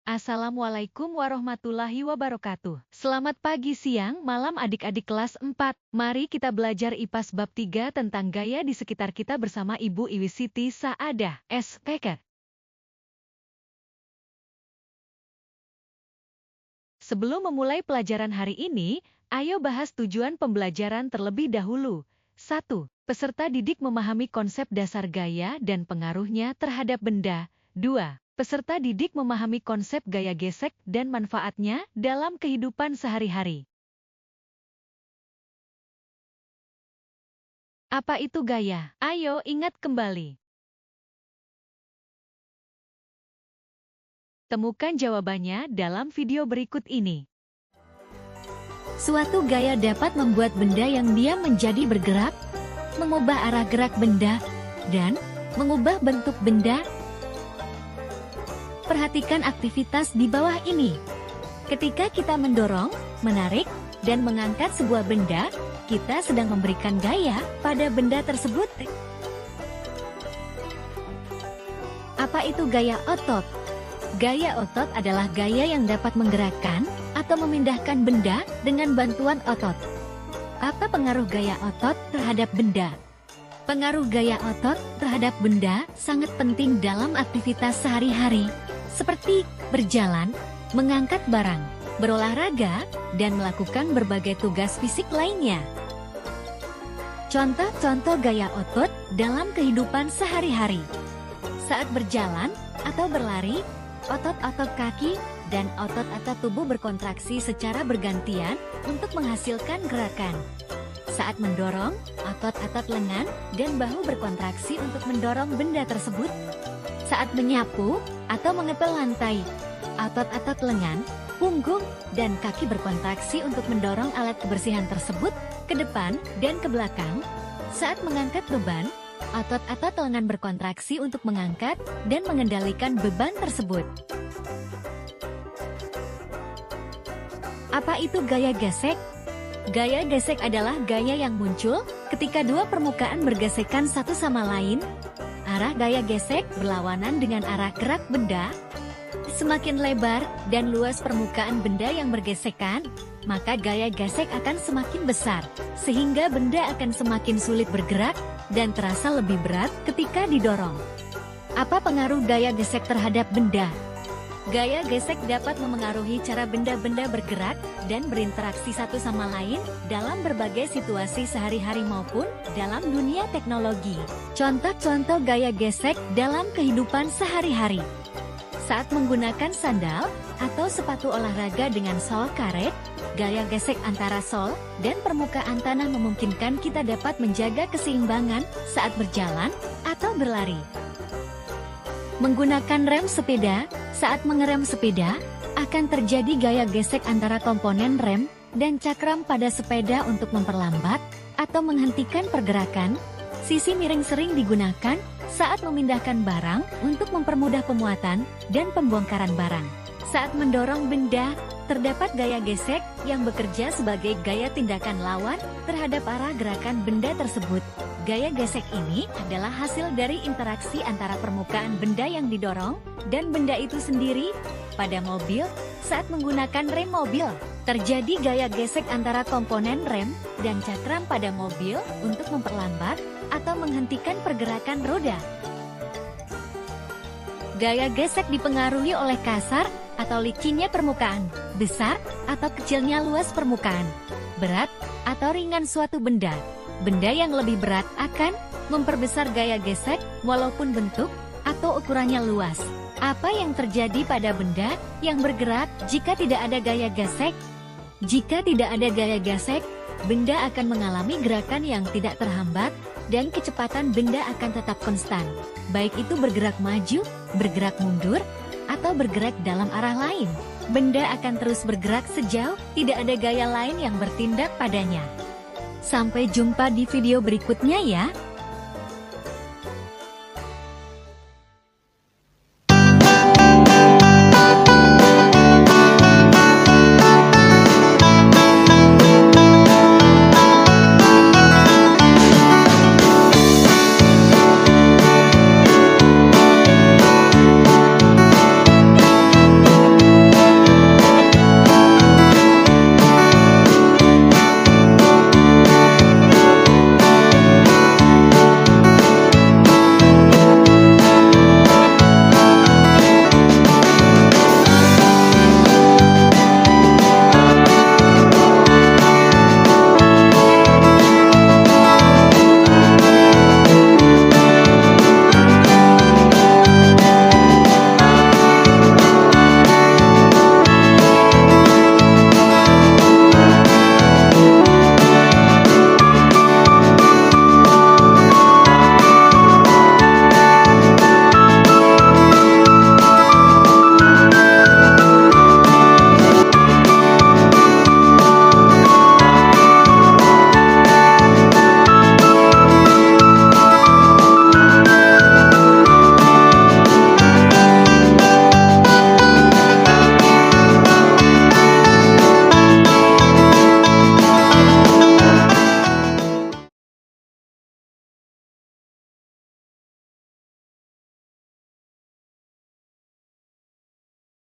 Assalamualaikum warahmatullahi wabarakatuh. Selamat pagi, siang, malam adik-adik kelas 4. Mari kita belajar IPAS bab 3 tentang gaya di sekitar kita bersama Ibu Iwi Siti Saadah, SPK. Sebelum memulai pelajaran hari ini, ayo bahas tujuan pembelajaran terlebih dahulu. 1. Peserta didik memahami konsep dasar gaya dan pengaruhnya terhadap benda. 2. Peserta didik memahami konsep gaya gesek dan manfaatnya dalam kehidupan sehari-hari. Apa itu gaya? Ayo ingat kembali. Temukan jawabannya dalam video berikut ini. Suatu gaya dapat membuat benda yang diam menjadi bergerak, mengubah arah gerak benda, dan mengubah bentuk benda. Perhatikan aktivitas di bawah ini. Ketika kita mendorong, menarik, dan mengangkat sebuah benda, kita sedang memberikan gaya pada benda tersebut. Apa itu gaya otot? Gaya otot adalah gaya yang dapat menggerakkan atau memindahkan benda dengan bantuan otot. Apa pengaruh gaya otot terhadap benda? Pengaruh gaya otot terhadap benda sangat penting dalam aktivitas sehari-hari, seperti berjalan, mengangkat barang, berolahraga, dan melakukan berbagai tugas fisik lainnya. Contoh-contoh gaya otot dalam kehidupan sehari-hari. Saat berjalan atau berlari, otot-otot kaki dan otot-otot tubuh berkontraksi secara bergantian untuk menghasilkan gerakan. Saat mendorong, otot-otot lengan dan bahu berkontraksi untuk mendorong benda tersebut. Saat menyapu atau mengepel lantai, otot-otot lengan, punggung, dan kaki berkontraksi untuk mendorong alat kebersihan tersebut ke depan dan ke belakang. Saat mengangkat beban, otot-otot lengan berkontraksi untuk mengangkat dan mengendalikan beban tersebut. Apa itu gaya gesek? Gaya gesek adalah gaya yang muncul ketika dua permukaan bergesekan satu sama lain. Arah gaya gesek berlawanan dengan arah gerak benda. Semakin lebar dan luas permukaan benda yang bergesekan, maka gaya gesek akan semakin besar, sehingga benda akan semakin sulit bergerak dan terasa lebih berat ketika didorong. Apa pengaruh gaya gesek terhadap benda? Gaya gesek dapat memengaruhi cara benda-benda bergerak dan berinteraksi satu sama lain dalam berbagai situasi sehari-hari maupun dalam dunia teknologi. Contoh-contoh gaya gesek dalam kehidupan sehari-hari. Saat menggunakan sandal atau sepatu olahraga dengan sol karet, gaya gesek antara sol dan permukaan tanah memungkinkan kita dapat menjaga keseimbangan saat berjalan atau berlari. Menggunakan rem sepeda, saat mengerem sepeda, akan terjadi gaya gesek antara komponen rem dan cakram pada sepeda untuk memperlambat atau menghentikan pergerakan. Sisi miring sering digunakan saat memindahkan barang untuk mempermudah pemuatan dan pembongkaran barang. Saat mendorong benda, terdapat gaya gesek yang bekerja sebagai gaya tindakan lawan terhadap arah gerakan benda tersebut. Gaya gesek ini adalah hasil dari interaksi antara permukaan benda yang didorong dan benda itu sendiri. Pada mobil, saat menggunakan rem mobil, terjadi gaya gesek antara komponen rem dan cakram pada mobil untuk memperlambat atau menghentikan pergerakan roda. Gaya gesek dipengaruhi oleh kasar atau licinnya permukaan, besar atau kecilnya luas permukaan, berat atau ringan suatu benda. Benda yang lebih berat akan memperbesar gaya gesek walaupun bentuk atau ukurannya luas. Apa yang terjadi pada benda yang bergerak jika tidak ada gaya gesek? Jika tidak ada gaya gesek, benda akan mengalami gerakan yang tidak terhambat dan kecepatan benda akan tetap konstan. Baik itu bergerak maju, bergerak mundur, atau bergerak dalam arah lain. Benda akan terus bergerak sejauh tidak ada gaya lain yang bertindak padanya. Sampai jumpa di video berikutnya ya.